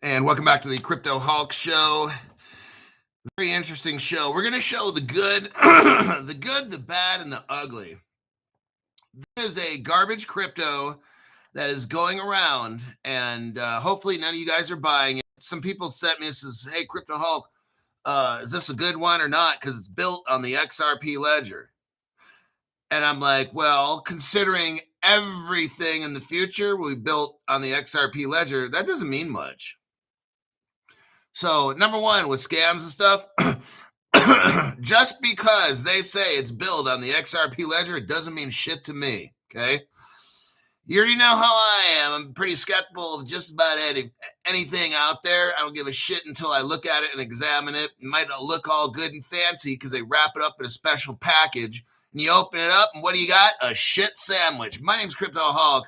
And welcome back to the Crypto Hulk Show. Very interesting show. We're going to show the good, the good, the bad, and the ugly. There is a garbage crypto that is going around, and hopefully none of you guys are buying it. Some people sent me and says, "Hey, Crypto Hulk, is this a good one or not? Because it's built on the XRP ledger." And I'm like, well, considering everything in the future will be built on the XRP ledger, that doesn't mean much. So, number one, with scams and stuff, just because they say it's built on the XRP ledger, it doesn't mean shit to me, okay? You already know how I am. I'm pretty skeptical of just about anything out there. I don't give a shit until I look at it and examine it. It might not look all good and fancy because they wrap it up in a special package. And you open it up, and what do you got? A shit sandwich. My name's Crypto Hulk.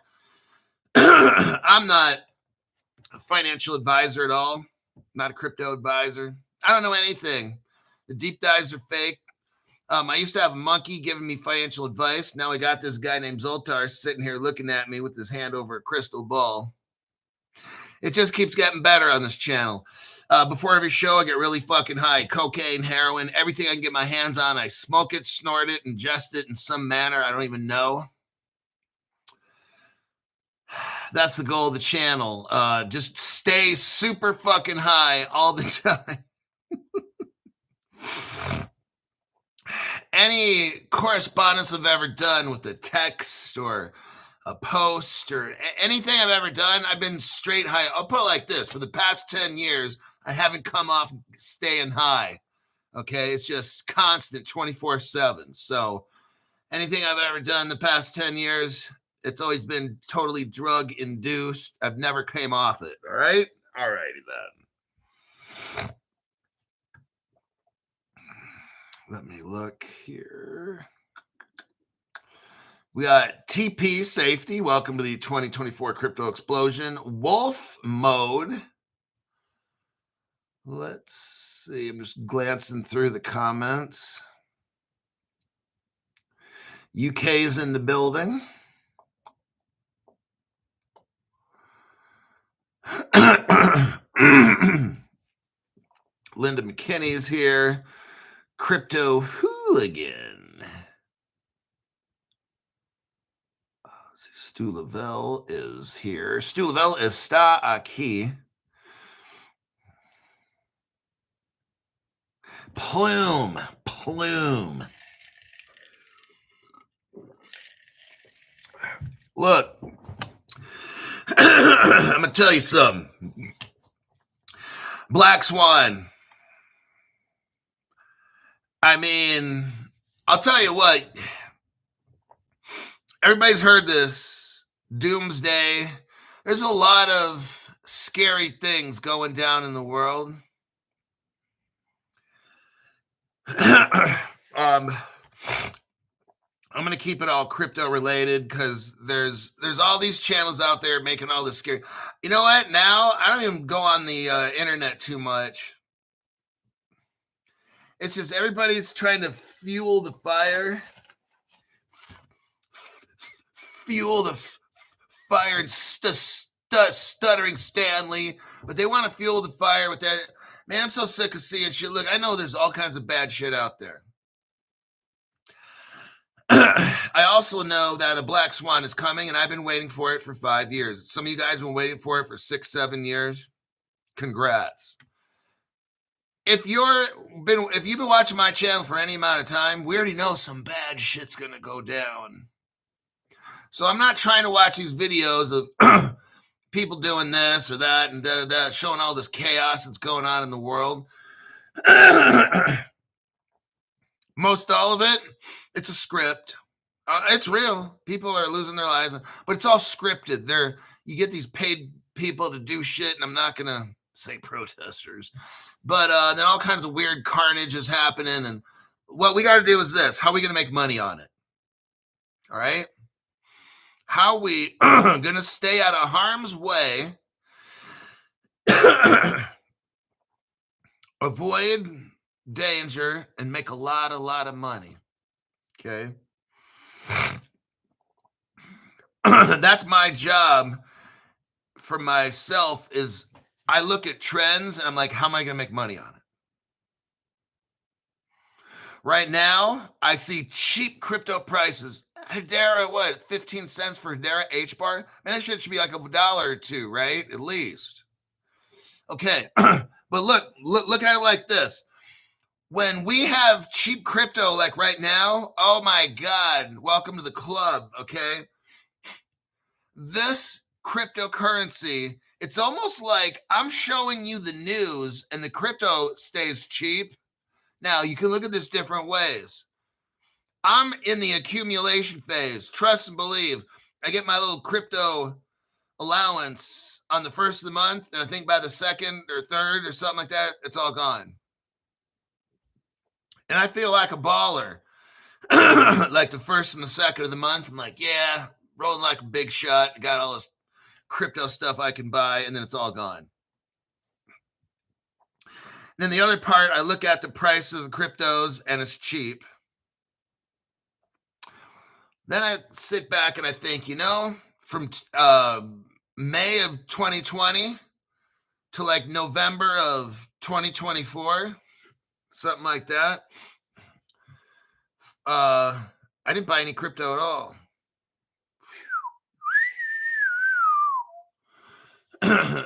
I'm not a financial advisor at all. Not a crypto advisor. I don't know anything. The deep dives are fake. I used to have a monkey giving me financial advice. Now I got this guy named Zoltar sitting here looking at me with his hand over a crystal ball. It just keeps getting better on this channel. Before every show, I get really fucking high. Cocaine, heroin, everything I can get my hands on. I smoke it, snort it, ingest it in some manner I don't even know. That's the goal of the channel. Just stay super fucking high all the time. Any correspondence I've ever done with a text or a post or anything I've ever done, I've been straight high. I'll put it like this. For the past 10 years, I haven't come off staying high. Okay? It's just constant 24/7. So anything I've ever done in the past 10 years, it's always been totally drug induced. I've never came off it. All right? All righty then. Let me look here. We got TP Safety. Welcome to the 2024 Crypto Explosion. Wolf Mode. Let's see. I'm just glancing through the comments. UK's in the building. Linda McKinney is here. Crypto Hooligan. Stu Lavelle is here. Stu Lavelle está aquí. Plume. Look, I'm going to tell you something. Black Swan. I mean, I'll tell you what. Everybody's heard this. Doomsday. There's a lot of scary things going down in the world. I'm going to keep it all crypto related because there's all these channels out there making all this scary. You know what? Now I don't even go on the internet too much. It's just everybody's trying to fuel the fire. Fuel the fire and stuttering Stanley, but they want to fuel the fire with that. Man, I'm so sick of seeing shit. Look, I know there's all kinds of bad shit out there. I also know that a black swan is coming, and I've been waiting for it for 5 years. Some of you guys have been waiting for it for 6-7 years. Congrats. If you've been watching my channel for any amount of time, we already know some bad shit's gonna go down. So I'm not trying to watch these videos of people doing this or that and showing all this chaos that's going on in the world. Most all of it, it's a script. It's real. People are losing their lives, but it's all scripted. You get these paid people to do shit, and I'm not going to say protesters, but then all kinds of weird carnage is happening. And what we got to do is this. How are we going to make money on it? All right. How are we going to stay out of harm's way, avoid danger, and make a lot of money? Okay. That's my job for myself, is I look at trends and I'm like, how am I going to make money on it? Right now, I see cheap crypto prices. Hedera, what, 15 cents for Hedera HBAR? Man, that shit should be like $1 or $2, right? At least. Okay. But look at it like this. When we have cheap crypto like right now, oh my God, welcome to the club, okay? This cryptocurrency, it's almost like I'm showing you the news and the crypto stays cheap. Now, you can look at this different ways. I'm in the accumulation phase. Trust and believe. I get my little crypto allowance on the first of the month, and I think by the second or third or something like that, it's all gone. And I feel like a baller. Like the first and the second of the month, I'm like, yeah, rolling like a big shot. Got all this crypto stuff I can buy, and then it's all gone. Then the other part, I look at the price of the cryptos, and it's cheap. Then I sit back and I think, from May of 2020 to like November of 2024, something like that. I didn't buy any crypto at all.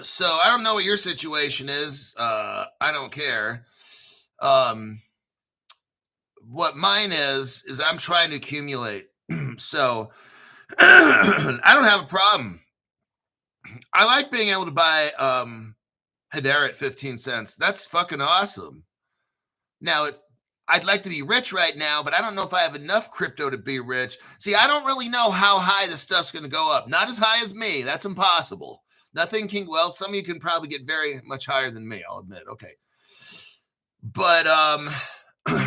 So I don't know what your situation is. I don't care. What mine is I'm trying to accumulate. So I don't have a problem. I like being able to buy Hedera at 15 cents. That's fucking awesome. Now, I'd like to be rich right now, but I don't know if I have enough crypto to be rich. See, I don't really know how high this stuff's going to go up. Not as high as me. That's impossible. Nothing can, well, some of you can probably get very much higher than me, I'll admit. Okay. But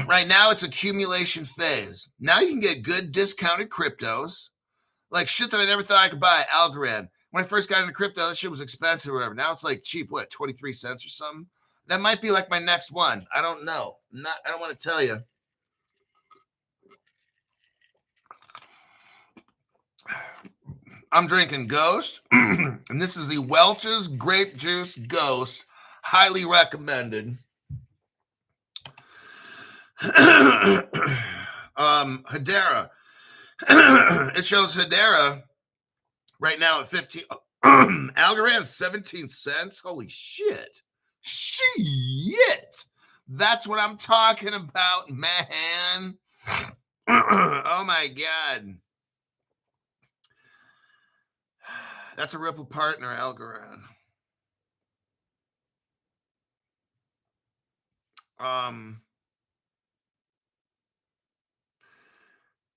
right now it's accumulation phase. Now you can get good discounted cryptos, like shit that I never thought I could buy. Algorand. When I first got into crypto, that shit was expensive or whatever. Now it's like cheap, what, 23 cents or something? That might be like my next one. I don't know. I don't want to tell you. I'm drinking Ghost, and this is the Welch's Grape Juice Ghost. Highly recommended. Hedera. It shows Hedera right now at 15. Algorand 17 cents. Holy shit. Shit. That's what I'm talking about, man. Oh my God. That's a Ripple partner, Algorand. I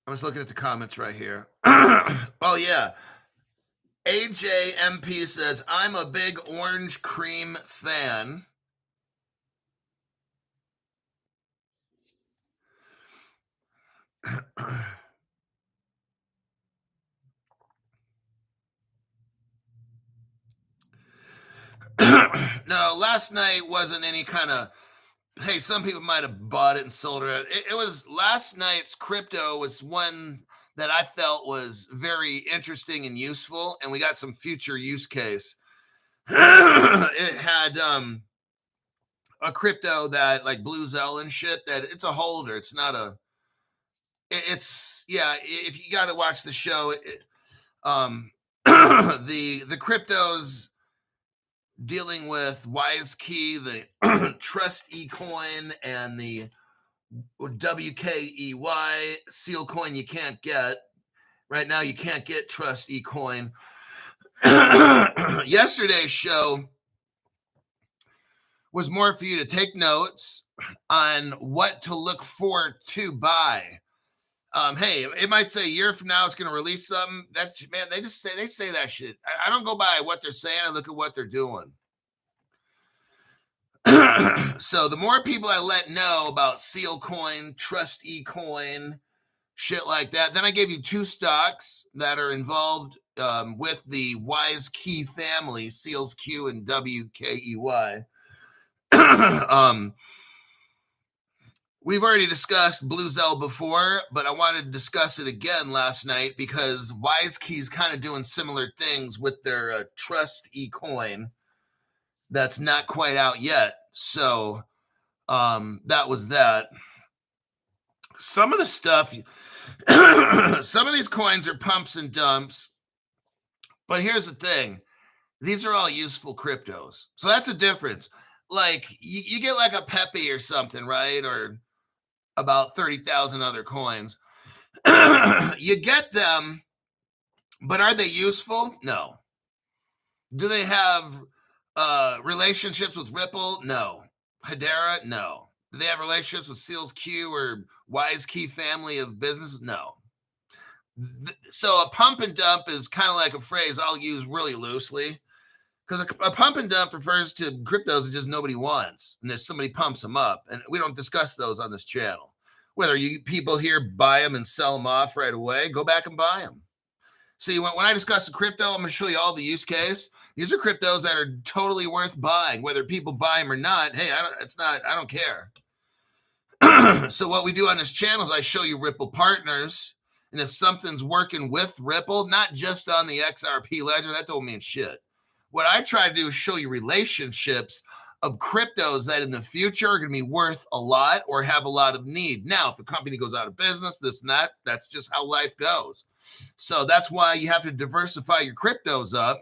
was looking at the comments right here. Oh, yeah. AJMP says, I'm a big orange cream fan. No, last night wasn't any kind of, hey, some people might have bought it and sold it. It was last night's crypto was one that I felt was very interesting and useful, and we got some future use case. It had a crypto that like Blue Zell and shit, that it's a holder. It's not a, it's, yeah, if you got to watch the show, the cryptos dealing with WiseKey, the Trust eCoin, and the WKEY seal coin you can't get. Right now, you can't get Trust eCoin. Yesterday's show was more for you to take notes on what to look for to buy. Hey, it might say a year from now it's going to release something. That's, man, they say that shit. I don't go by what they're saying. I look at what they're doing. So the more people I let know about Seal Coin, Trust eCoin, shit like that, then I gave you two stocks that are involved with the WiseKey family, Seals Q and WKEY. We've already discussed Blue Zell before, but I wanted to discuss it again last night because WiseKey's kind of doing similar things with their Trust eCoin. that's not quite out yet. So that was that. Some of the stuff, some of these coins are pumps and dumps. But here's the thing. These are all useful cryptos. So that's a difference. Like you get like a Pepe or something, right? Or about 30,000 other coins. You get them, but are they useful? No. Do they have relationships with Ripple? No. Hedera? No. Do they have relationships with Seals Q or Wise Key family of businesses? No. So a pump and dump is kind of like a phrase I'll use really loosely, because a pump and dump refers to cryptos that just nobody wants, and there's somebody pumps them up, and we don't discuss those on this channel. Whether you people here buy them and sell them off right away, go back and buy them. See, when I discuss a crypto, I'm going to show you all the use case. These are cryptos that are totally worth buying, whether people buy them or not. Hey, I don't care. So what we do on this channel is I show you Ripple partners. And if something's working with Ripple, not just on the XRP ledger, that don't mean shit. What I try to do is show you relationships of cryptos that in the future are going to be worth a lot or have a lot of need. Now, if a company goes out of business, this and that, that's just how life goes. So that's why you have to diversify your cryptos up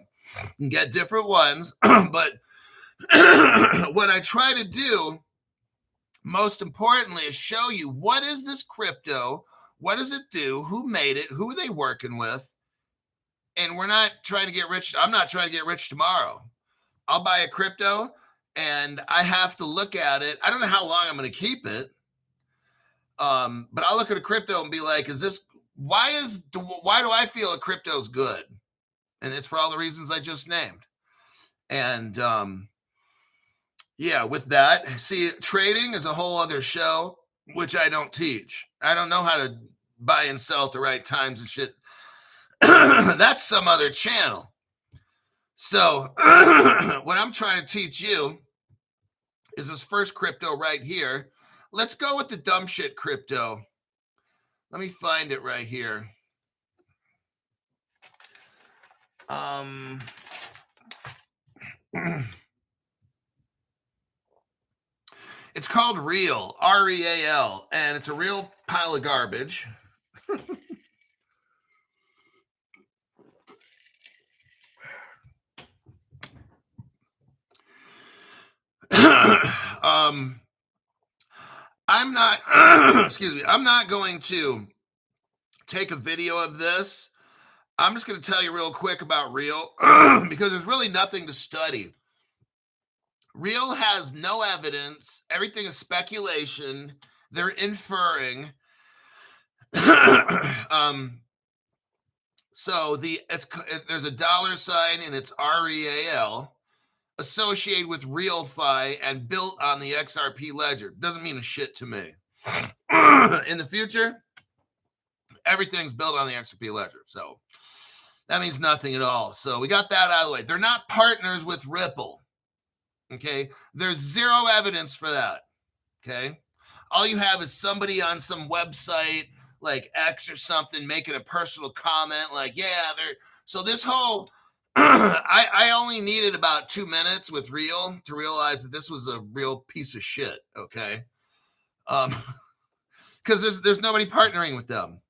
and get different ones. But what I try to do, most importantly, is show you what is this crypto, what does it do, who made it, who are they working with, and we're not trying to get rich. I'm not trying to get rich tomorrow. I'll buy a crypto, and I have to look at it. I don't know how long I'm going to keep it, but I'll look at a crypto and be like, why do I feel a crypto's good? And it's for all the reasons I just named. And yeah, with that, see, trading is a whole other show, which I don't teach. I don't know how to buy and sell at the right times and shit. That's some other channel. So what I'm trying to teach you is this first crypto right here. Let's go with the dumb shit crypto. Let me find it right here. It's called Real, R-E-A-L, and it's a real pile of garbage. I'm not, excuse me, I'm not going to take a video of this. I'm just going to tell you real quick about Real because there's really nothing to study. Real has no evidence. Everything is speculation. They're inferring. So there's a dollar sign and it's REAL associated with RealFi and built on the XRP ledger. Doesn't mean a shit to me. In the future, everything's built on the XRP ledger. So that means nothing at all. So we got that out of the way. They're not partners with Ripple. Okay. There's zero evidence for that. Okay. All you have is somebody on some website like X or something making a personal comment like, yeah, so this whole, I only needed about 2 minutes with Real to realize that this was a real piece of shit. Okay. Because there's nobody partnering with them.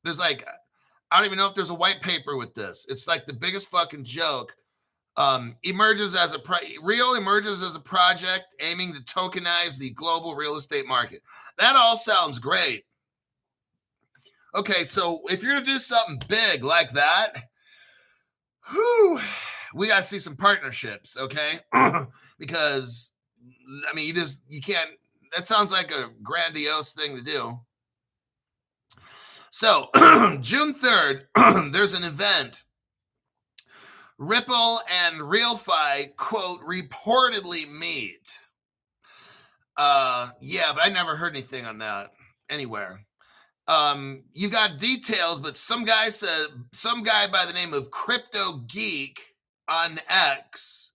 There's like, I don't even know if there's a white paper with this. It's like the biggest fucking joke. Real emerges as a project aiming to tokenize the global real estate market. That all sounds great. Okay, so if you're gonna do something big like that, we gotta see some partnerships, okay? Because I mean, you can't. That sounds like a grandiose thing to do. So June 3rd, there's an event. Ripple and RealFi, quote, reportedly meet. Yeah, but I never heard anything on that anywhere. You got details, but some guy by the name of Crypto Geek on X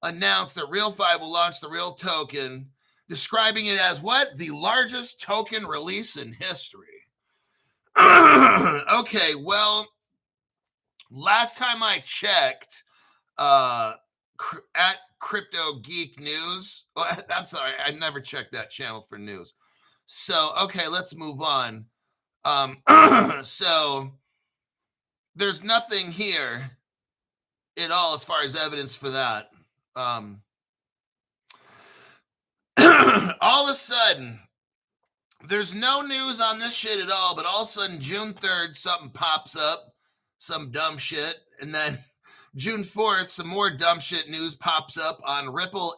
announced that RealFi will launch the Real token, describing it as what? The largest token release in history. Okay, well, last time I checked, at Crypto Geek News. Oh, I'm sorry, I never checked that channel for news. So, okay, let's move on. So there's nothing here at all as far as evidence for that. All of a sudden, there's no news on this shit at all, but all of a sudden, June 3rd, something pops up, some dumb shit, and then June 4th, some more dumb shit news pops up on Ripple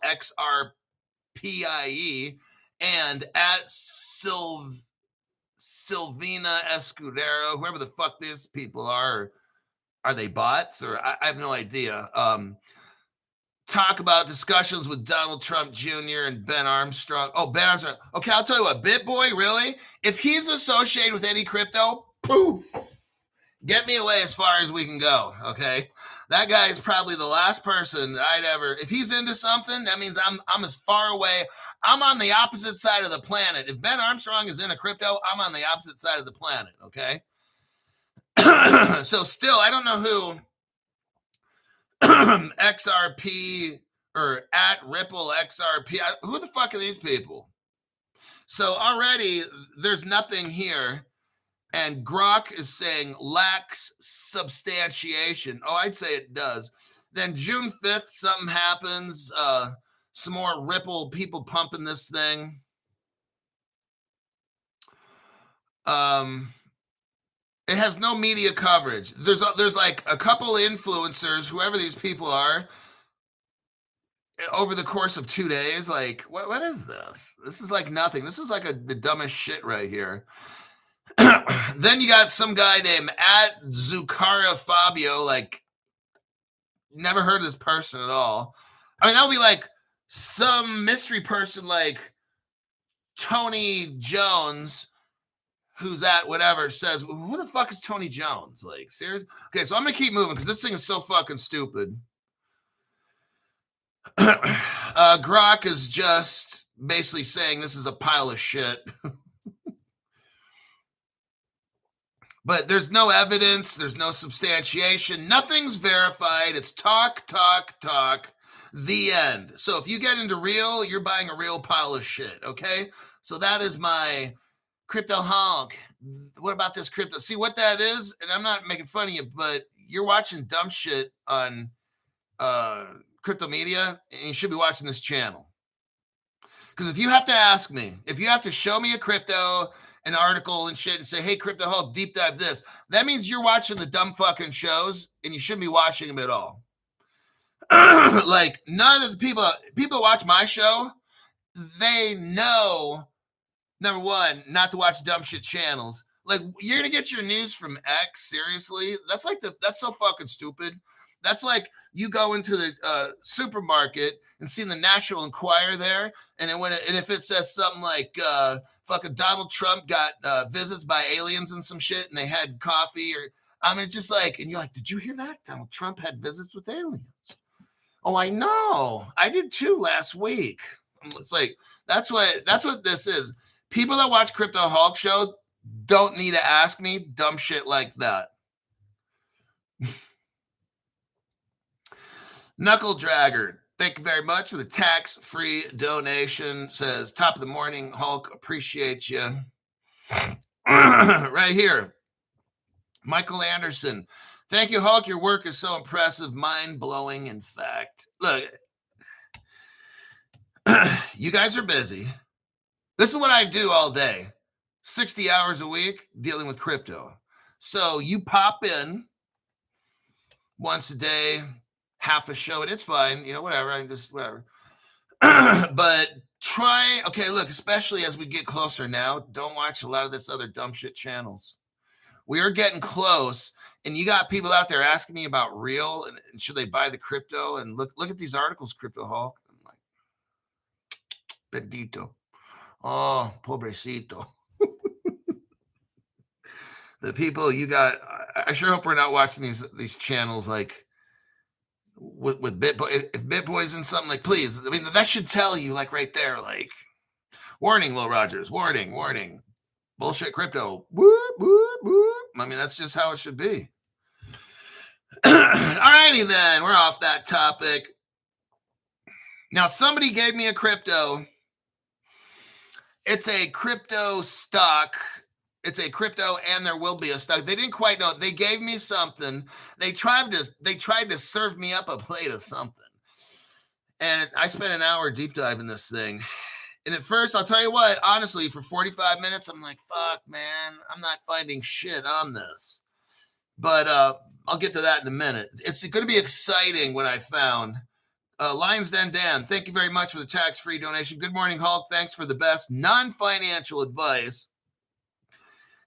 XRPIE and at Silvina Escudero, whoever the fuck these people are they bots or I have no idea. Talk about discussions with Donald Trump Jr. and Ben Armstrong. Oh, Ben Armstrong. Okay, I'll tell you what, BitBoy, really? If he's associated with any crypto, poof, get me away as far as we can go, okay? That guy is probably the last person I'd ever, if he's into something, that means I'm as far away. I'm on the opposite side of the planet. If Ben Armstrong is into crypto, I'm on the opposite side of the planet, okay? So still, I don't know who XRP or at Ripple XRP. Who the fuck are these people? So already there's nothing here. And Grok is saying lacks substantiation. Oh, I'd say it does. Then June 5th, something happens. Some more Ripple people pumping this thing. It has no media coverage. There's like a couple influencers, whoever these people are, over the course of 2 days. Like, what is this? This is like nothing. This is like the dumbest shit right here. Then you got some guy named at Zucara Fabio, like, never heard of this person at all. I mean, that would be like some mystery person like Tony Jones, who's at whatever, says, who the fuck is Tony Jones? Like, serious? Okay, so I'm going to keep moving because this thing is so fucking stupid. Grok is just basically saying this is a pile of shit. But there's no evidence. There's no substantiation. Nothing's verified. It's talk, talk, talk. The end. So if you get into real, you're buying a real pile of shit, okay? So that is my crypto honk. What about this crypto? See what that is? And I'm not making fun of you, but you're watching dumb shit on crypto media, and you should be watching this channel. Because if you have to ask me, if you have to show me a crypto, an article and shit and say, hey, Crypto Hulk, deep dive this, that means you're watching the dumb fucking shows and you shouldn't be watching them at all. Like, none of the people watch my show, they know, number one, not to watch dumb shit channels. Like, you're going to get your news from X, seriously? That's so fucking stupid. That's like you go into the supermarket and see the National Enquirer there, and if it says something like fucking Donald Trump got visits by aliens and some shit, and they had coffee, or I mean, just like, and you're like, did you hear that? Donald Trump had visits with aliens. Oh, I know. I did too last week. It's like that's what this is. People that watch Crypto Hulk Show don't need to ask me dumb shit like that. Knuckle Dragger, thank you very much for the tax-free donation. Says, top of the morning, Hulk, appreciate you. Right here. Michael Anderson, thank you, Hulk. Your work is so impressive, mind-blowing, in fact. Look, you guys are busy. This is what I do all day. 60 hours a week dealing with crypto. So you pop in once a day, half a show, and it's fine, whatever. I just whatever. But try, okay, look, especially as we get closer now, don't watch a lot of this other dumb shit channels. We are getting close, and you got people out there asking me about real and should they buy the crypto, and look at these articles, Crypto Hulk. I'm like, bendito. Oh, pobrecito. The people you got, I sure hope we're not watching these channels like with BitBoy. If BitBoy's in something, like, please, I mean, that should tell you, like, right there, like, warning, Will Rogers, warning, bullshit crypto, whoop, whoop, whoop. I mean, that's just how it should be. All righty then, we're off that topic. Now, somebody gave me a crypto. It's a crypto stock. It's a crypto, and there will be a stock. They didn't quite know. They gave me something. They tried to serve me up a plate of something. And I spent an hour deep diving this thing. And at first, I'll tell you what, honestly, for 45 minutes, I'm like, fuck, man, I'm not finding shit on this. But I'll get to that in a minute. It's going to be exciting what I found. Lions Den Dan, thank you very much for the tax-free donation. Good morning, Hulk. Thanks for the best non-financial advice.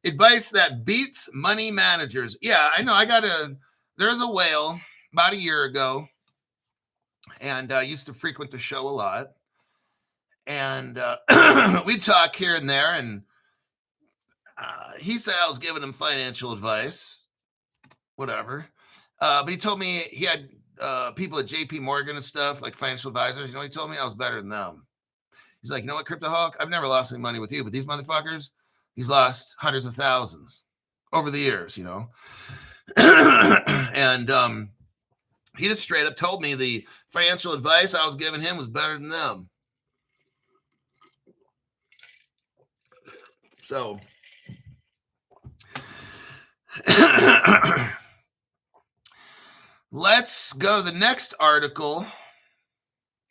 Advice that beats money managers. Yeah, I know. There's a whale about a year ago, and I used to frequent the show a lot. And we talk here and there, and he said I was giving him financial advice, whatever. But he told me he had people at JP Morgan and stuff, like financial advisors. You know, he told me I was better than them. He's like, you know what, Crypto Hawk? I've never lost any money with you, but these motherfuckers, he's lost hundreds of thousands over the years, you know. And he just straight up told me the financial advice I was giving him was better than them. So let's go to the next article,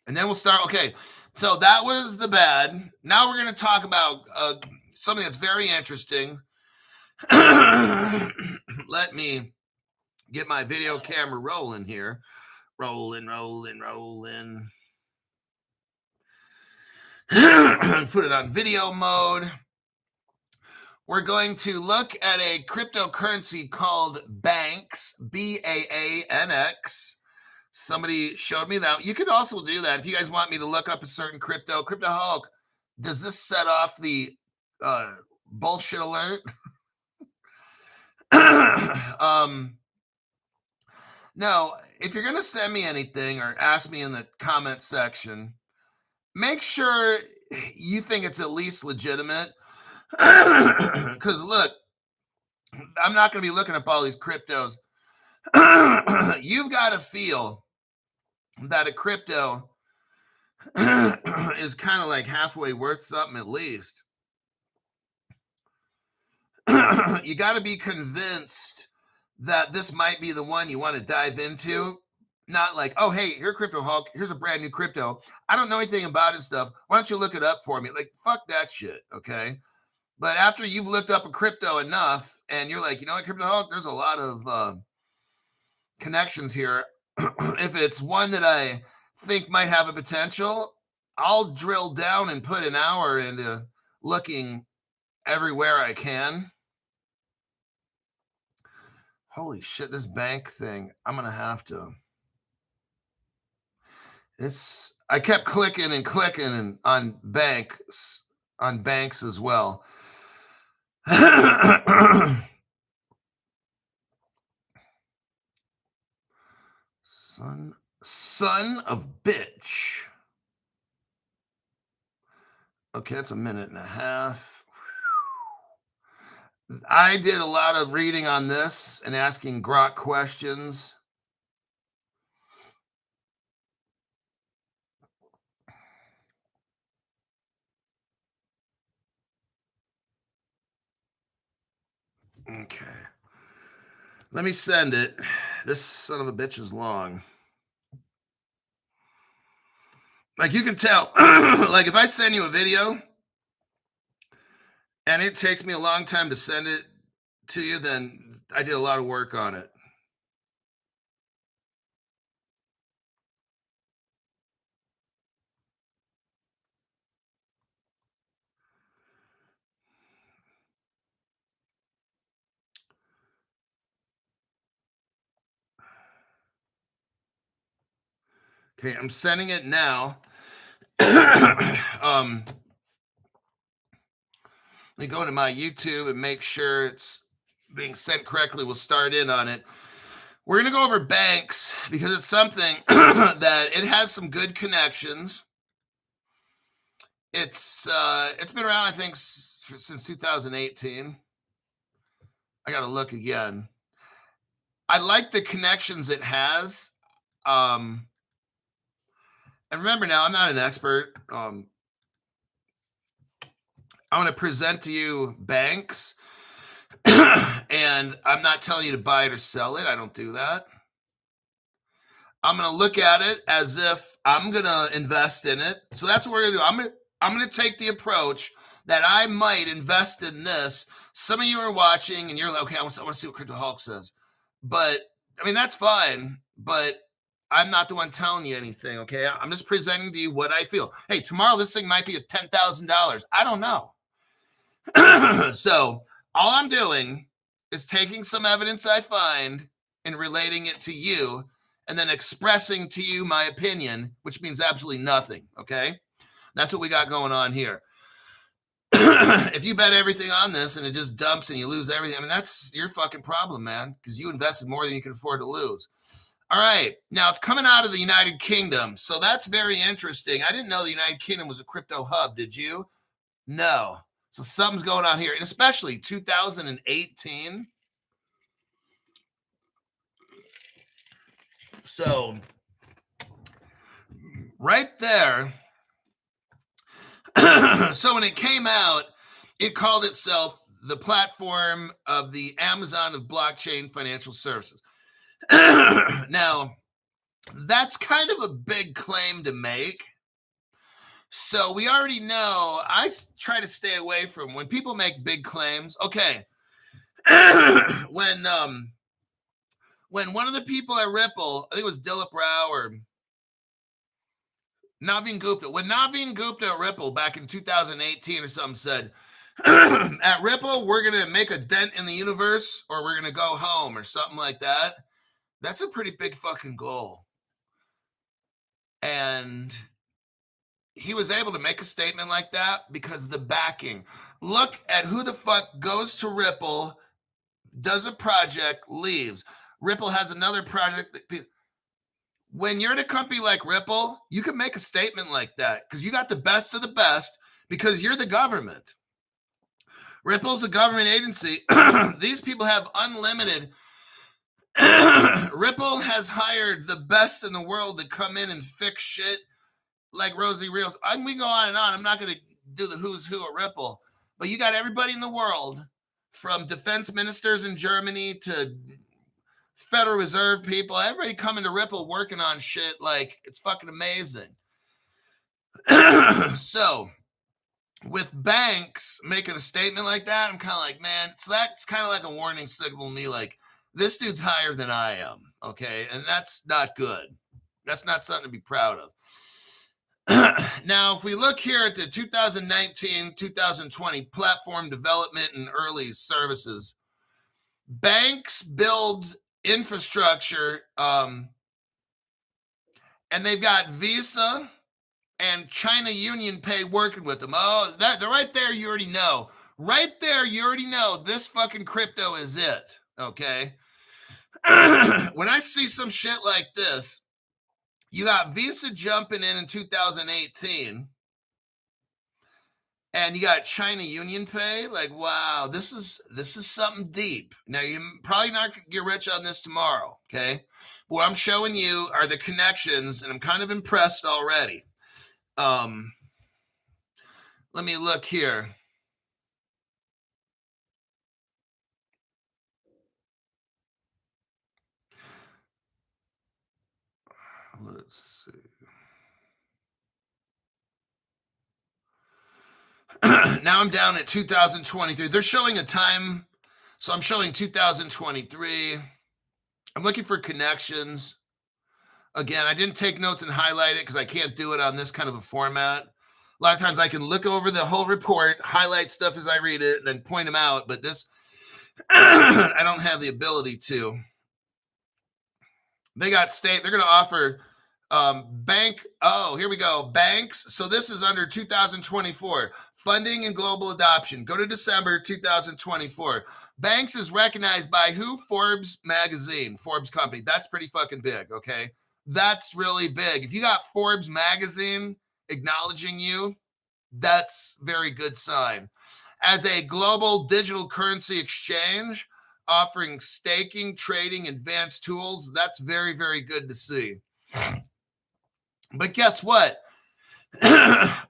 and then we'll start. Okay, so that was the bad. Now we're going to talk about something that's very interesting. Let me get my video camera rolling here. Rolling. Put it on video mode. We're going to look at a cryptocurrency called Banks, BAANX. Somebody showed me that. You could also do that if you guys want me to look up a certain crypto. Crypto Hulk, does this set off the bullshit alert? No, if you're going to send me anything or ask me in the comment section, make sure you think it's at least legitimate. Because look, I'm not going to be looking up all these cryptos. You've got to feel that a crypto is kind of like halfway worth something at least. You got to be convinced that this might be the one you want to dive into. Not like, oh, hey, here, Crypto Hulk, here's a brand new crypto. I don't know anything about it stuff. Why don't you look it up for me? Like, fuck that shit, okay? But after you've looked up a crypto enough and you're like, you know what, Crypto Hulk, there's a lot of connections here. If it's one that I think might have a potential, I'll drill down and put an hour into looking everywhere I can. Holy shit, this bank thing, I'm going to have to. I kept clicking and on banks as well. Son of bitch. Okay, that's a minute and a half. I did a lot of reading on this and asking Grok questions. Okay. Let me send it. This son of a bitch is long. Like you can tell, like if I send you a video and it takes me a long time to send it to you, then I did a lot of work on it. Okay, I'm sending it now. Let me go into my YouTube and make sure it's being sent correctly. We'll start in on it. We're going to go over banks because it's something that it has some good connections. It's been around, I think, since 2018. I got to look again. I like the connections it has. And remember now, I'm not an expert. I'm going to present to you banks, and I'm not telling you to buy it or sell it. I don't do that. I'm going to look at it as if I'm going to invest in it. So that's what we're going to do. I'm going to take the approach that I might invest in this. Some of you are watching and you're like, okay, I want to see what Crypto Hulk says. But I mean, that's fine. But I'm not the one telling you anything, okay? I'm just presenting to you what I feel. Hey, tomorrow this thing might be at $10,000. I don't know. So all I'm doing is taking some evidence I find and relating it to you, and then expressing to you my opinion, which means absolutely nothing, okay? That's what we got going on here. If you bet everything on this and it just dumps and you lose everything, I mean, that's your fucking problem, man, because you invested more than you can afford to lose. All right, now it's coming out of the United Kingdom, so that's very interesting. I didn't know the United Kingdom was a crypto hub, did you? No. So something's going on here, and especially 2018. So right there. So when it came out, it called itself the platform of the Amazon of blockchain financial services. Now, that's kind of a big claim to make. So we already know, I try to stay away from when people make big claims. Okay. When one of the people at Ripple, I think it was Dilip Rao or Naveen Gupta, when Naveen Gupta at Ripple back in 2018 or something said, at Ripple, we're going to make a dent in the universe or we're going to go home or something like that. That's a pretty big fucking goal. And he was able to make a statement like that because of the backing. Look at who the fuck goes to Ripple, does a project, leaves. Ripple has another project. When you're at a company like Ripple, you can make a statement like that because you got the best of the best because you're the government. Ripple's a government agency. These people have unlimited. Ripple has hired the best in the world to come in and fix shit like Rosie Rios. We go on and on. I'm not going to do the who's who at Ripple, but you got everybody in the world from defense ministers in Germany to Federal Reserve people, everybody coming to Ripple working on shit like it's fucking amazing. So with banks making a statement like that, I'm kind of like, man, so that's kind of like a warning signal to me, like, this dude's higher than I am, okay? And that's not good. That's not something to be proud of. Now, if we look here at the 2019-2020 platform development and early services, banks build infrastructure, and they've got Visa and China Union Pay working with them. Oh, they're right there. You already know. Right there, you already know this fucking crypto is it, okay? When I see some shit like this, you got Visa jumping in 2018, and you got China Union Pay. Like, wow, this is something deep. Now, you're probably not going to get rich on this tomorrow, okay? What I'm showing you are the connections, and I'm kind of impressed already. Let me look here. Let's see. Now I'm down at 2023. They're showing a time, so I'm showing 2023. I'm looking for connections. Again, I didn't take notes and highlight it because I can't do it on this kind of a format. A lot of times I can look over the whole report, highlight stuff as I read it, and then point them out. But this, I don't have the ability to. They got state. They're going to offer bank. Oh, here we go. Banks. So this is under 2024. Funding and global adoption. Go to December 2024. Banks is recognized by who? Forbes magazine. Forbes company. That's pretty fucking big, okay? That's really big. If you got Forbes magazine acknowledging you, that's very good sign. As a global digital currency exchange, offering staking, trading, advanced tools, that's very, very good to see. But guess what?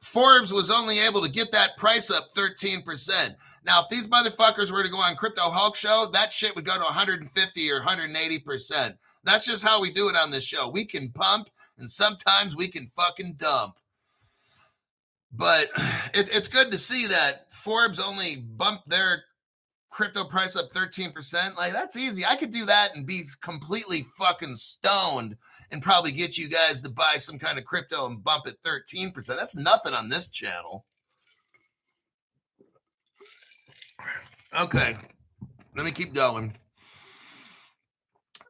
Forbes was only able to get that price up 13%. Now, if these motherfuckers were to go on Crypto Hulk Show, that shit would go to 150 or 180%. That's just how we do it on this show. We can pump, and sometimes we can fucking dump. But it's good to see that Forbes only bumped their crypto price up 13%. Like, that's easy. I could do that and be completely fucking stoned and probably get you guys to buy some kind of crypto and bump it 13%. That's nothing on this channel. Okay, let me keep going.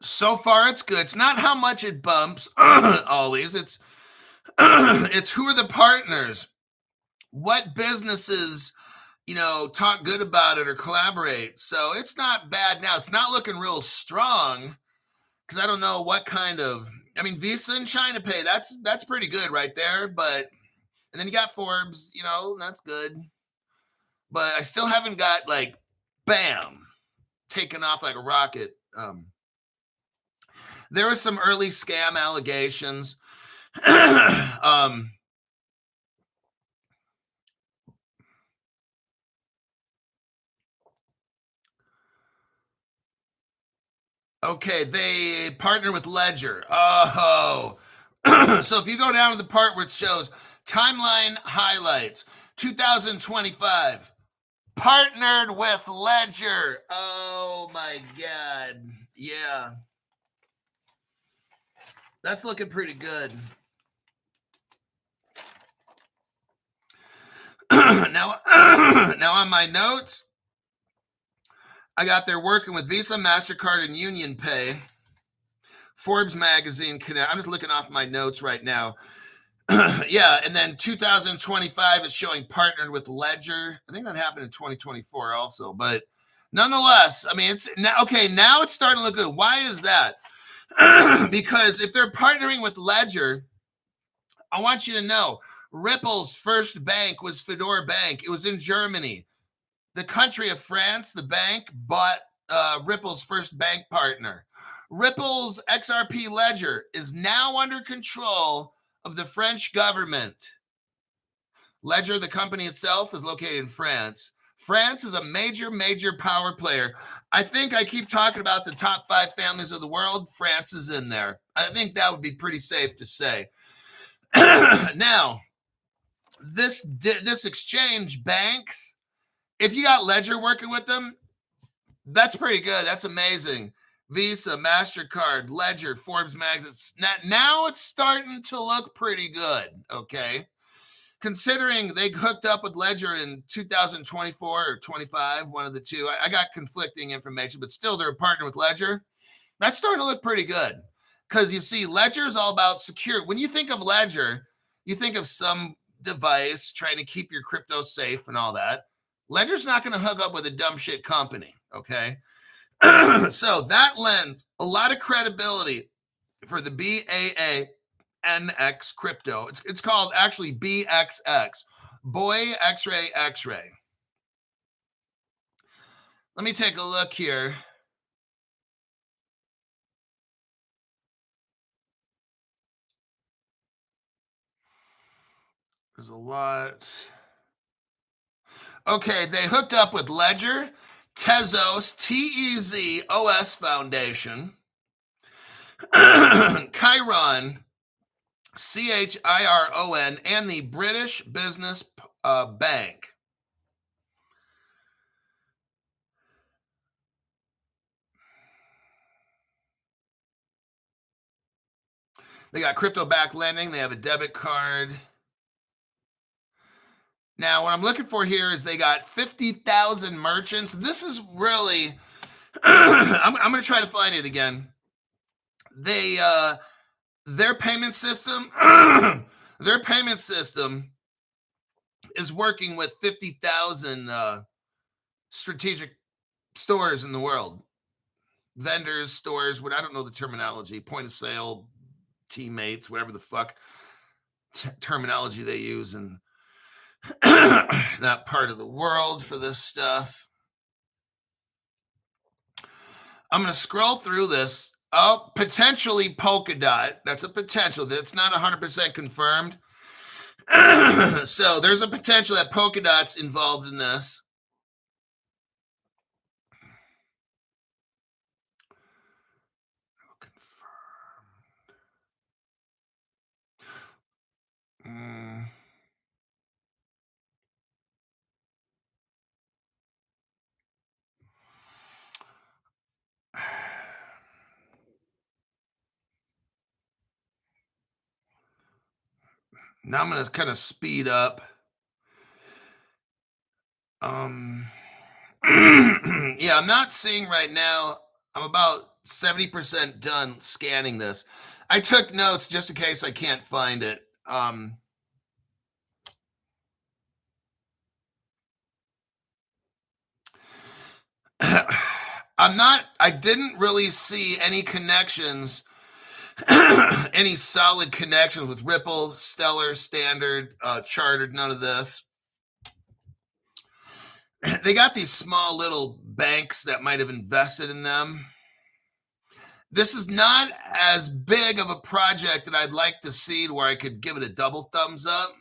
So far, it's good. It's not how much it bumps always. It's who are the partners? What businesses, talk good about it or collaborate. So it's not bad now. It's not looking real strong because I don't know what kind of, Visa and China Pay, that's pretty good right there. But, and then you got Forbes, that's good. But I still haven't got like, bam, taken off like a rocket. There were some early scam allegations. Okay, they partner with Ledger. Oh. So if you go down to the part where it shows timeline highlights, 2025, partnered with Ledger. Oh my God. Yeah. That's looking pretty good. Now on my notes, I got there working with Visa, MasterCard, and Union Pay. Forbes magazine connect. I'm just looking off my notes right now. Yeah, and then 2025 is showing partnered with Ledger. I think that happened in 2024 also, but nonetheless, it's now okay. Now it's starting to look good. Why is that? Because if they're partnering with Ledger, I want you to know Ripple's first bank was Fedor Bank. It was in Germany. The country of France, the bank bought Ripple's first bank partner. Ripple's XRP Ledger is now under control of the French government. Ledger, the company itself, is located in France. France is a major, major power player. I think I keep talking about the top 5 families of the world. France is in there. I think that would be pretty safe to say. Now, this exchange banks, if you got Ledger working with them, that's pretty good. That's amazing. Visa, MasterCard, Ledger, Forbes magazine. Now it's starting to look pretty good, okay? Considering they hooked up with Ledger in 2024 or 25, one of the two. I got conflicting information, but still they're a partner with Ledger. That's starting to look pretty good because you see, Ledger is all about secure. When you think of Ledger, you think of some device trying to keep your crypto safe and all that. Ledger's not going to hook up with a dumb shit company, okay? So that lends a lot of credibility for the BAANX crypto. It's called actually BXX, Boy X-Ray X-Ray. Let me take a look here. There's a lot. Okay, they hooked up with Ledger, Tezos, TEZOS Foundation, Chiron, CHIRON, and the British Business Bank. They got crypto-backed lending. They have a debit card. Now, what I'm looking for here is they got 50,000 merchants. This is really, I'm going to try to find it again. Their payment system, is working with 50,000 strategic stores in the world. Vendors, stores, I don't know the terminology, point of sale, teammates, whatever the fuck terminology they use in that part of the world for this stuff. I'm going to scroll through this Oh, potentially Polkadot. That's a potential. That's not 100% confirmed. So there's a potential that Polkadot's involved in this. Mm. Now I'm going to kind of speed up. Yeah, I'm not seeing right now. I'm about 70% done scanning this. I took notes just in case I can't find it. I didn't really see any connections, any solid connections with Ripple, Stellar, Standard, Chartered, none of this. They got these small little banks that might have invested in them. This is not as big of a project that I'd like to see where I could give it a double thumbs up.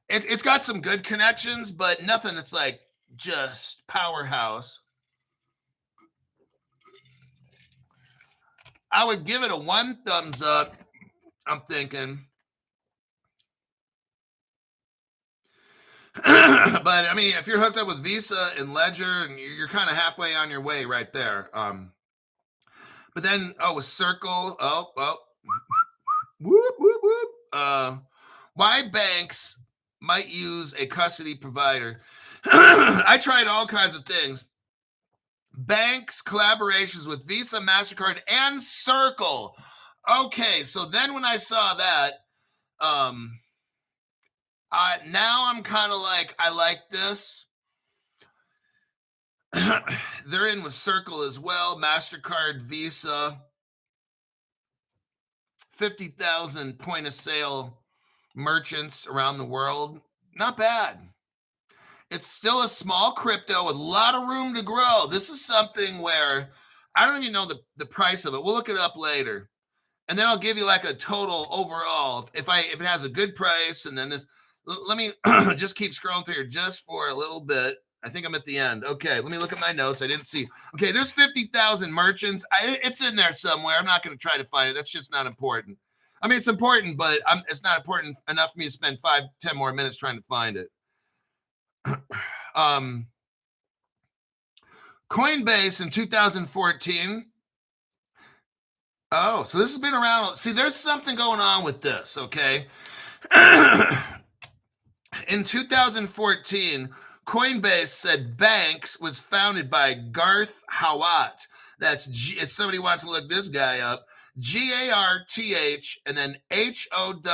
It's got some good connections, but nothing that's like just powerhouse. I would give it a 1 thumbs up, I'm thinking. But I mean, if you're hooked up with Visa and Ledger, and you're kind of halfway on your way right there. But then, with Circle, whoop whoop whoop. Why banks might use a custody provider? I tried all kinds of things. Banks collaborations with Visa, MasterCard, and Circle. Okay, so then when I saw that, now I'm kind of like, I like this. They're in with Circle as well, MasterCard, Visa, 50,000 point of sale merchants around the world. Not bad. It's still a small crypto with a lot of room to grow. This is something where I don't even know the price of it. We'll look it up later. And then I'll give you like a total overall. If it has a good price, and then this, let me just keep scrolling through here just for a little bit. I think I'm at the end. Okay, let me look at my notes. I didn't see. Okay, there's 50,000 merchants. It's in there somewhere. I'm not going to try to find it. That's just not important. I mean, it's important, but it's not important enough for me to spend 5-10 more minutes trying to find it. Coinbase in 2014. Oh, so this has been around. See, there's something going on with this, okay? In 2014, Coinbase said Banks was founded by Garth Howat. That's if somebody wants to look this guy up, GARTH and then HOWAT.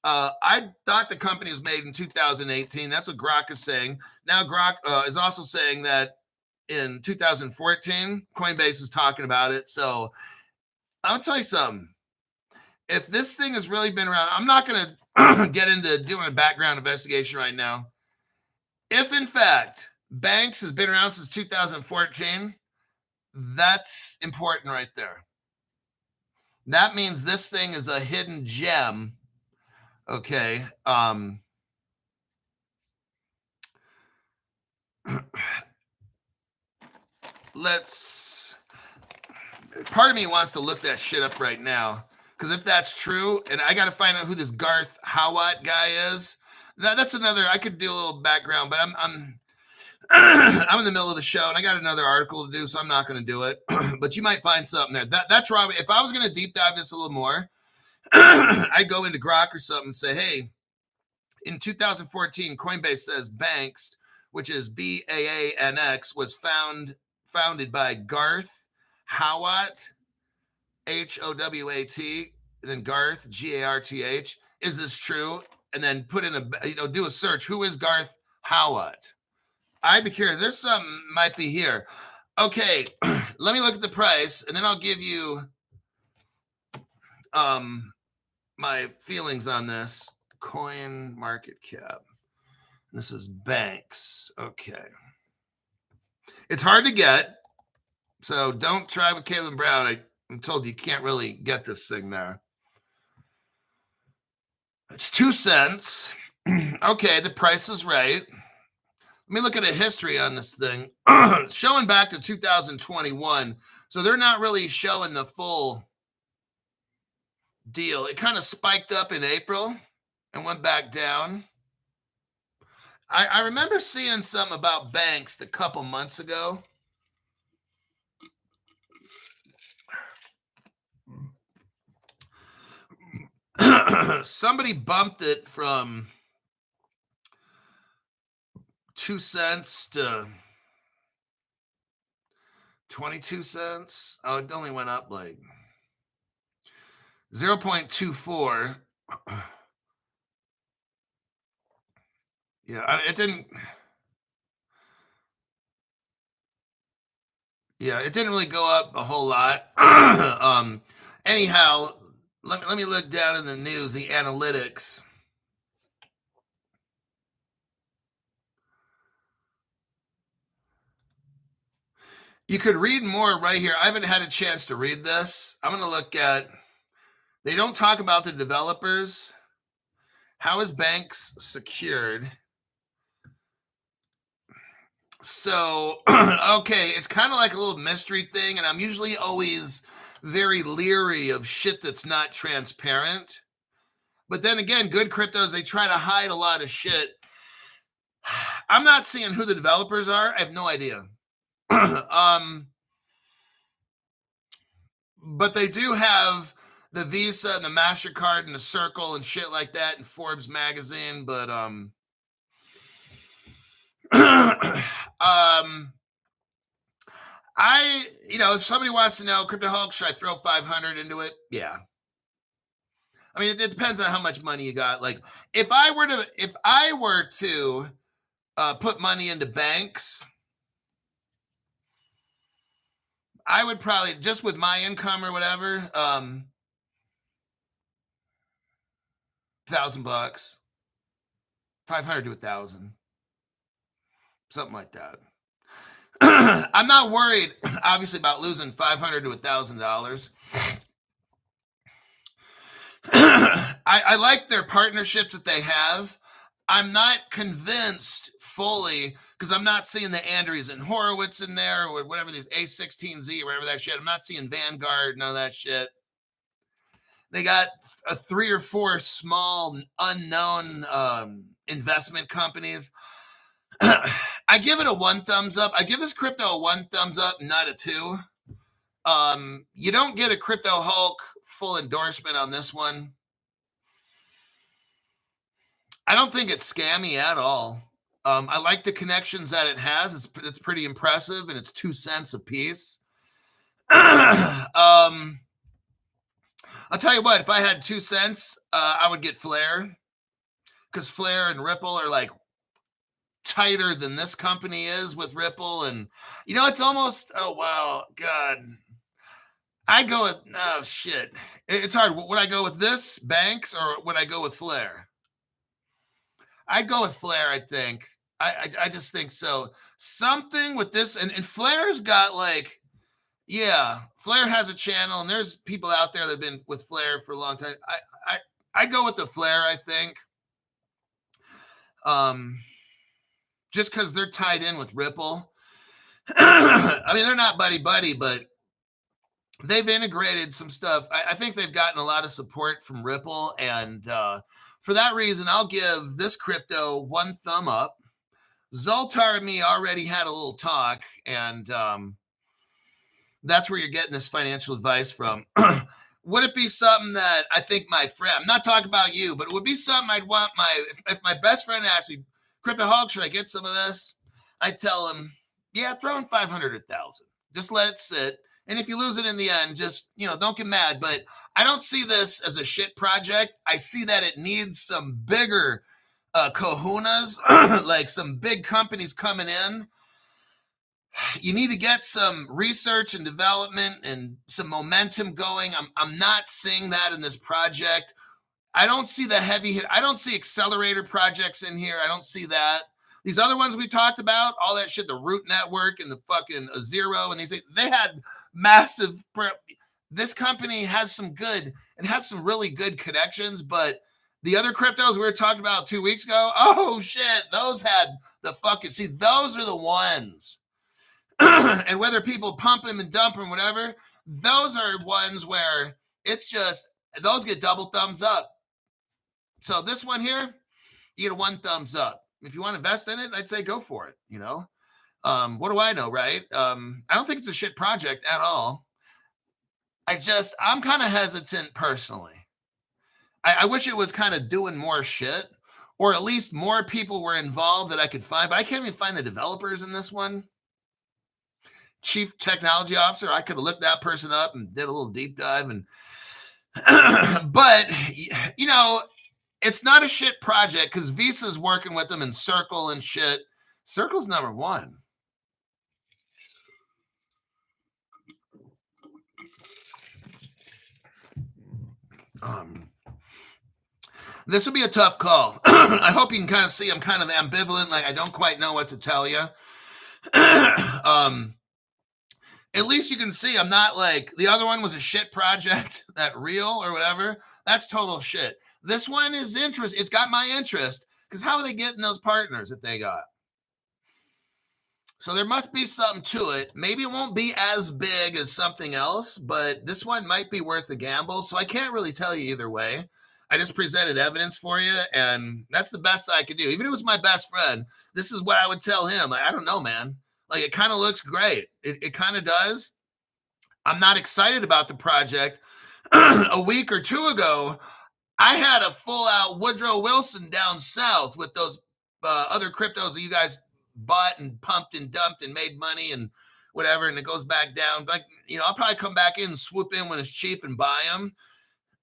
I thought the company was made in 2018. That's what Grok is saying. Now Grok is also saying that in 2014, Coinbase is talking about it. So I'll tell you something. If this thing has really been around, I'm not going to get into doing a background investigation right now. If in fact Banks has been around since 2014, that's important right there. That means this thing is a hidden gem. Okay. Part of me wants to look that shit up right now, because if that's true, and I got to find out who this Garth Howat guy is, that's another. I could do a little background, but I'm I'm in the middle of the show and I got another article to do, so I'm not going to do it. But you might find something there. That's why if I was going to deep dive this a little more, I'd go into Grok or something and say, hey, in 2014, Coinbase says Banks, which is BAANX, was founded by Garth Howat, HOWAT, and then Garth, GARTH. Is this true? And then put in do a search. Who is Garth Howat? I'd be curious. There's something might be here. Okay, let me look at the price, and then I'll give you my feelings on this. Coin market cap. This is banks. Okay. It's hard to get, so don't try with Caitlin Brown. I'm told you can't really get this thing there. It's 2 cents. Okay, the price is right. Let me look at a history on this thing. Showing back to 2021. So they're not really showing the full deal. It kind of spiked up in April and went back down. I remember seeing something about banks a couple months ago. Somebody bumped it from 2 cents to 22 cents. Oh, it only went up like 0.24. Yeah, it didn't. Yeah, it didn't really go up a whole lot. Anyhow, let me look down in the news, the analytics. You could read more right here. I haven't had a chance to read this. I'm going to look at, they don't talk about the developers. How is banks secured? So, okay, it's kind of like a little mystery thing, and I'm usually always very leery of shit that's not transparent. But then again, good cryptos, they try to hide a lot of shit. I'm not seeing who the developers are. I have no idea. But they do have the Visa and the MasterCard and the Circle and shit like that in Forbes magazine. But if somebody wants to know, Crypto Hulk, should I throw 500 into it? Yeah. I mean, it depends on how much money you got. Like, if I were to put money into banks, I would probably, just with my income or whatever, $1,000, 500 to 1,000, something like that. I'm not worried, obviously, about losing $500 to $1,000. I like their partnerships that they have. I'm not convinced fully because I'm not seeing the Andreessen and Horowitz in there or whatever these A16Z or whatever that shit. I'm not seeing Vanguard, none of that shit. They got 3 or 4 small unknown investment companies. I give it a 1 thumbs up. I give this crypto a 1 thumbs up, not a 2. You don't get a Crypto Hulk full endorsement on this one. I don't think it's scammy at all. I like the connections that it has. It's pretty impressive, and it's 2 cents a piece. I'll tell you what, if I had 2 cents, I would get Flare, because Flare and Ripple are like tighter than this company is with Ripple. And, it's almost, oh, wow, God. I go with, oh, shit. It's hard. Would I go with this, Banks, or would I go with Flare? I'd go with Flare, I think. I just think so. Something with this, and Flare's got like, yeah, Flare has a channel, and there's people out there that have been with Flare for a long time. I'd go with the Flare, I think. Just because they're tied in with Ripple. I mean, they're not buddy-buddy, but they've integrated some stuff. I think they've gotten a lot of support from Ripple, and for that reason, I'll give this crypto 1 thumb up. Zoltar and me already had a little talk, and that's where you're getting this financial advice from. Would it be something that I think my friend, I'm not talking about you, but it would be something I'd want if my best friend asked me, Crypto Hulk, should I get some of this? I'd tell him, yeah, throw in 500 or 1,000. Just let it sit. And if you lose it in the end, just, don't get mad. But I don't see this as a shit project. I see that it needs some bigger kahunas, like some big companies coming in. You need to get some research and development and some momentum going. I'm not seeing that in this project. I don't see the heavy hit. I don't see accelerator projects in here. I don't see that. These other ones we talked about, all that shit, the Root Network and the fucking Zero, and they had massive. This company has some good and has some really good connections, but the other cryptos we were talking about 2 weeks ago, oh shit, those had the fucking, see, those are the ones. And whether people pump them and dump them, whatever, those are ones where it's just, those get double thumbs up. So this one here, you get a 1 thumbs up. If you want to invest in it, I'd say go for it. You know, what do I know, right? I don't think it's a shit project at all. I'm kind of hesitant personally. I wish it was kind of doing more shit, or at least more people were involved that I could find, but I can't even find the developers in this one. Chief Technology Officer, I could have looked that person up and did a little deep dive. And but, you know, it's not a shit project because Visa's working with them in Circle and shit. Circle's number 1. This will be a tough call. I hope you can kind of see I'm kind of ambivalent. Like I don't quite know what to tell you. At least you can see I'm not like the other one was a shit project, that Real or whatever. That's total shit. This one is interest. It's got my interest because how are they getting those partners that they got? So there must be something to it. Maybe it won't be as big as something else, but this one might be worth a gamble. So I can't really tell you either way. I just presented evidence for you, and that's the best I could do. Even if it was my best friend, this is what I would tell him. I don't know, man. Like, it kind of looks great. It kind of does. I'm not excited about the project. A week or 2 ago, I had a full-out Woodrow Wilson down south with those other cryptos that you guys bought and pumped and dumped and made money and whatever, and it goes back down. Like, you know, I'll probably come back in and swoop in when it's cheap and buy them.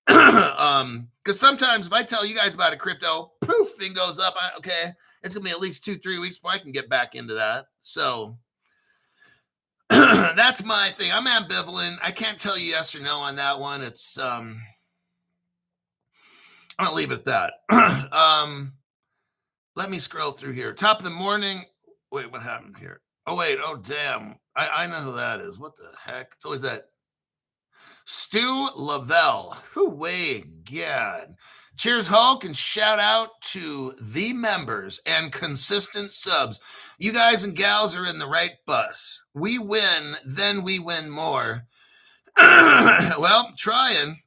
Because sometimes if I tell you guys about a crypto, poof, thing goes up. Okay, it's gonna be at least 2-3 weeks before I can get back into that. So that's my thing. I'm ambivalent. I can't tell you yes or no on that one. It's I'm gonna leave it at that. Let me scroll through here. Top of the morning. Wait, what happened here? Oh wait. Oh damn. I know who that is. What the heck? It's always that. Stu Lavelle. Way, God. Cheers, Hulk, and shout out to the members and consistent subs. You guys and gals are in the right bus. We win, then we win more. Well, trying.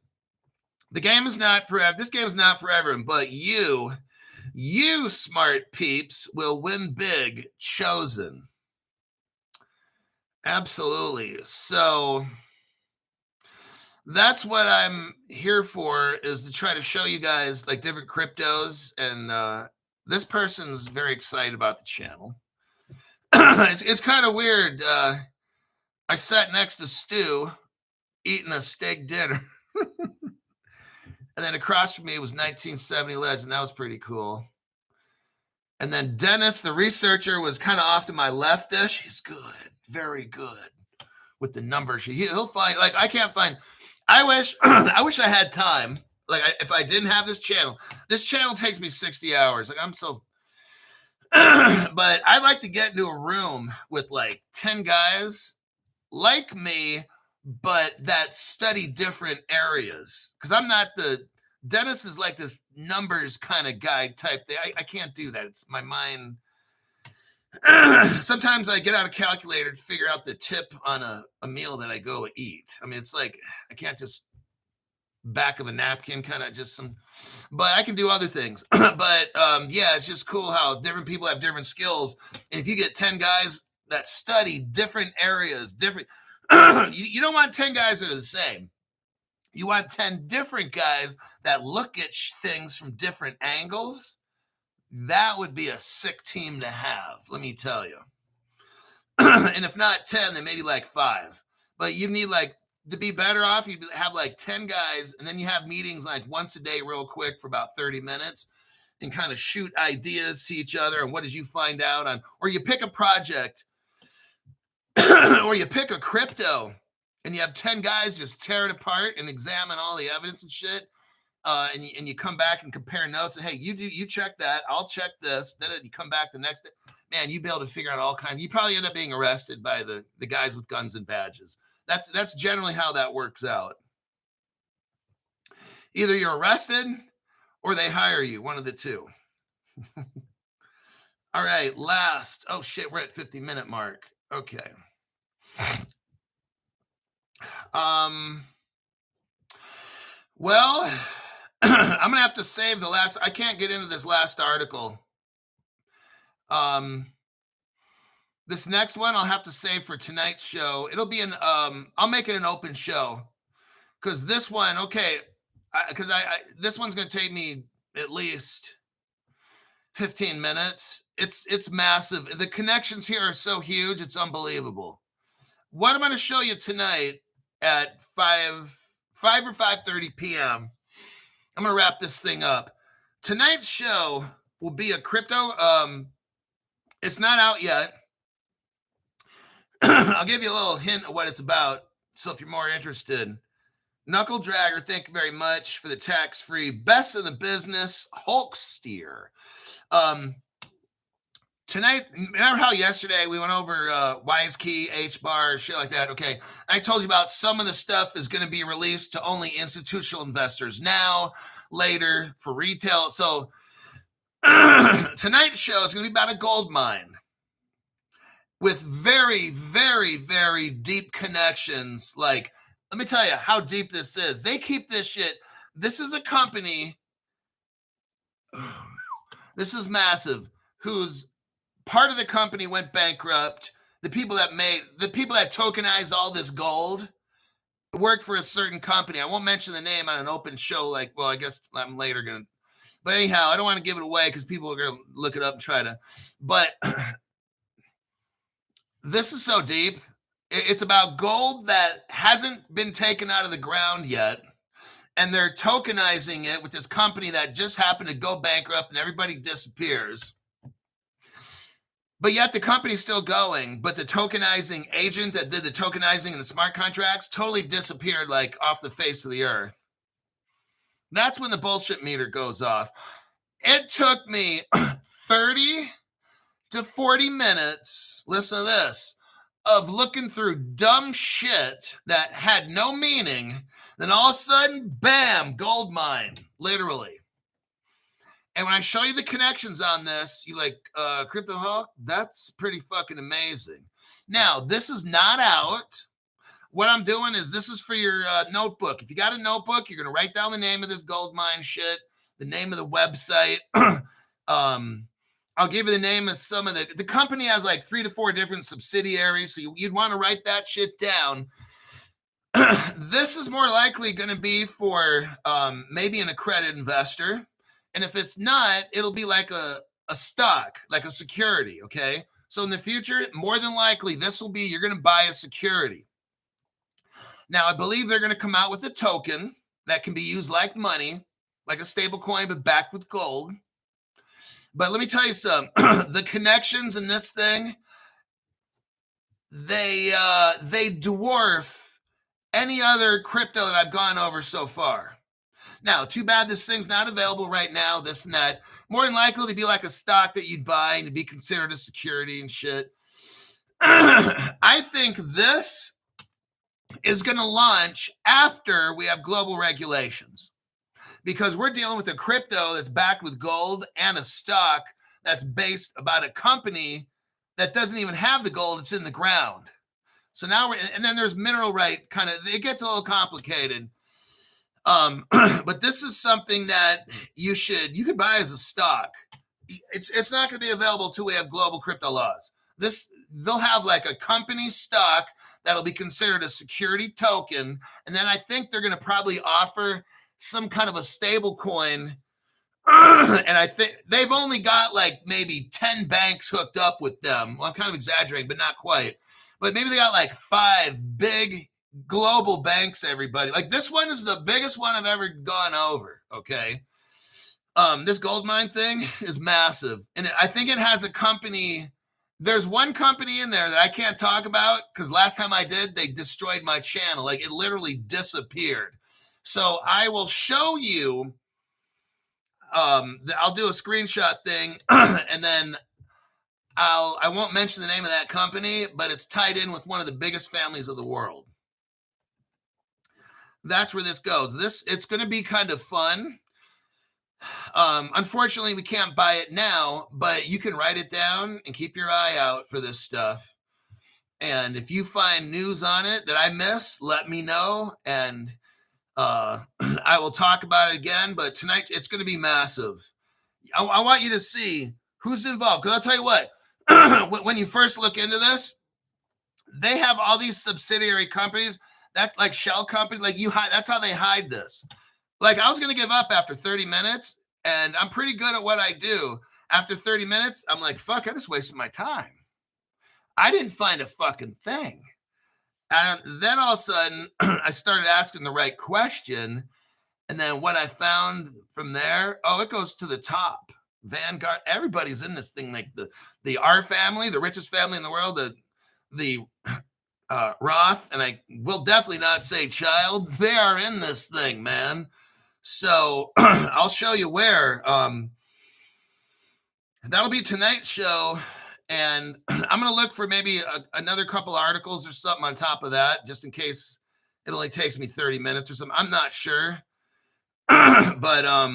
The game is not forever. This game is not forever, but you smart peeps will win big. Chosen. Absolutely. So that's what I'm here for, is to try to show you guys like different cryptos. And this person's very excited about the channel. It's kind of weird. I sat next to Stu eating a steak dinner. And then across from me was 1970 Legend. That was pretty cool. And then Dennis, the researcher, was kind of off to my leftish. He's good. Very good with the numbers. He'll find, like, I can't find. I wish I had time. Like, if I didn't have this channel takes me 60 hours. Like, I'm so, but I'd like to get into a room with like 10 guys like me, but that study different areas. Because I'm not Dennis is like this numbers kind of guy type thing. I can't do that. It's my mind. Sometimes I get out a calculator to figure out the tip on a meal that I go eat. I mean, it's like, I can't just back of a napkin kind of just some, but I can do other things. But yeah, it's just cool how different people have different skills. And if you get 10 guys that study different areas, different, you don't want 10 guys that are the same. You want 10 different guys that look at things from different angles. That would be a sick team to have, let me tell you. And if not 10, then maybe like 5. But you need, like, to be better off, you have like 10 guys, and then you have meetings like once a day real quick for about 30 minutes and kind of shoot ideas to each other. And what did you find out on, or you pick a project or you pick a crypto and you have 10 guys just tear it apart and examine all the evidence and shit. and you come back and compare notes, and hey, you check that, I'll check this, then you come back the next day, man, you'd be able to figure out all kinds. You probably end up being arrested by the guys with guns and badges. That's generally how that works out. Either you're arrested or they hire you, one of the two. All right, last. Oh shit, we're at 50-minute mark. Okay. Well, I'm gonna have to save the last. I can't get into this last article. This next one I'll have to save for tonight's show. It'll be an I'll make it an open show, because this one, okay, because this one's gonna take me at least 15 minutes. It's massive. The connections here are so huge, it's unbelievable. What I'm going to show you tonight at 5 or 5:30 p.m. I'm going to wrap this thing up. Tonight's show will be a crypto. It's not out yet. I'll give you a little hint of what it's about. So if you're more interested, Knuckle Dragger, thank you very much for the tax-free best in the business Hulk steer. Tonight, remember how yesterday we went over Wise Key, HBAR, shit like that? Okay, I told you about some of the stuff is going to be released to only institutional investors now, later for retail. So tonight's show is going to be about a gold mine with very, very, very deep connections. Like, let me tell you how deep this is. They keep this shit. This is a company. This is massive. Whose part of the company went bankrupt. The people that tokenized all this gold worked for a certain company. I won't mention the name on an open show. Like, well, I guess I'm later going to. But anyhow, I don't want to give it away because people are going to look it up and try to. But this is so deep. It's about gold that hasn't been taken out of the ground yet. And they're tokenizing it with this company that just happened to go bankrupt and everybody disappears. But yet the company's still going. But the tokenizing agent that did the tokenizing and the smart contracts totally disappeared, like off the face of the earth. That's when the bullshit meter goes off. It took me 30 to 40 minutes, listen to this, of looking through dumb shit that had no meaning. Then all of a sudden, bam, gold mine, literally. And when I show you the connections on this, you like, Crypto Hawk, that's pretty fucking amazing. Now, this is not out. What I'm doing is this is for your notebook. If you got a notebook, you're going to write down the name of this gold mine shit, the name of the website. I'll give you the name of some of the company has like 3 to 4 different subsidiaries. So you'd want to write that shit down. This is more likely going to be for maybe an accredited investor. And if it's not, it'll be like a stock, like a security, okay? So in the future, more than likely, this will be, you're going to buy a security. Now, I believe they're going to come out with a token that can be used like money, like a stable coin, but backed with gold. But let me tell you something. The connections in this thing, they dwarf any other crypto that I've gone over so far. Now, too bad this thing's not available right now, this and that. More than likely to be like a stock that you'd buy and to be considered a security and shit. I think this is going to launch after we have global regulations, because we're dealing with a crypto that's backed with gold and a stock that's based about a company that doesn't even have the gold. It's in the ground. So now and then there's mineral right kind of, it gets a little complicated. But this is something that you could buy as a stock. It's not going to be available until we have global crypto laws. They'll have like a company stock that'll be considered a security token. And then I think they're going to probably offer some kind of a stable coin. And I think they've only got like maybe 10 banks hooked up with them. Well, I'm kind of exaggerating, but not quite. But maybe they got like 5 big global banks, everybody. Like this one is the biggest one I've ever gone over, okay? This gold mine thing is massive. And I think it has a company. There's one company in there that I can't talk about because last time I did, they destroyed my channel. Like it literally disappeared. So I will show you. I'll do a screenshot thing, and then I won't mention the name of that company, but it's tied in with one of the biggest families of the world. That's where this goes. It's going to be kind of fun. Unfortunately, we can't buy it now, but you can write it down and keep your eye out for this stuff. And if you find news on it that I miss, let me know, and I will talk about it again. But tonight, it's going to be massive. I want you to see who's involved, because I'll tell you what, when you first look into this, they have all these subsidiary companies. That's like shell companies. Like that's how they hide this. Like, I was going to give up after 30 minutes, and I'm pretty good at what I do. After 30 minutes, I'm like, fuck, I just wasted my time. I didn't find a fucking thing. And then all of a sudden, I started asking the right question. And then what I found from there, it goes to the top. Vanguard, everybody's in this thing, like the R family, the richest family in the world, the Roth, and I will definitely not say child. They are in this thing, man. So I'll show you where. That'll be tonight's show. And I'm going to look for maybe another couple articles or something on top of that, just in case it only takes me 30 minutes or something. I'm not sure. But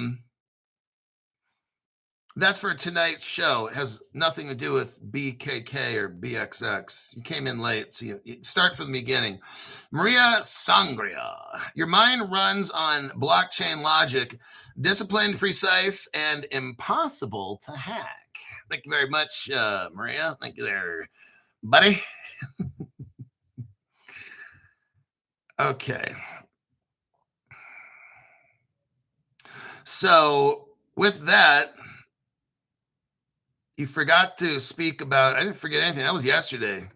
that's for tonight's show. It has nothing to do with BKK or BXX. You came in late, so you start from the beginning. Maria Sangria. Your mind runs on blockchain logic, disciplined, precise, and impossible to hack. Thank you very much, Maria. Thank you there, buddy. Okay. So with that, you forgot to speak about, I didn't forget anything. That was yesterday.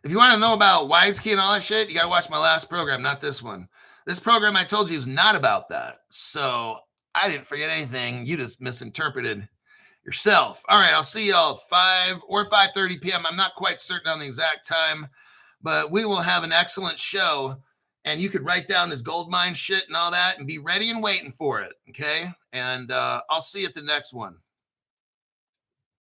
If you want to know about WiseKey and all that shit, you got to watch my last program, not this one. This program I told you is not about that. So I didn't forget anything. You just misinterpreted yourself. All right, I'll see y'all at 5 or 5:30 p.m. I'm not quite certain on the exact time, but we will have an excellent show. And you could write down this gold mine shit and all that and be ready and waiting for it, okay? And I'll see you at the next one.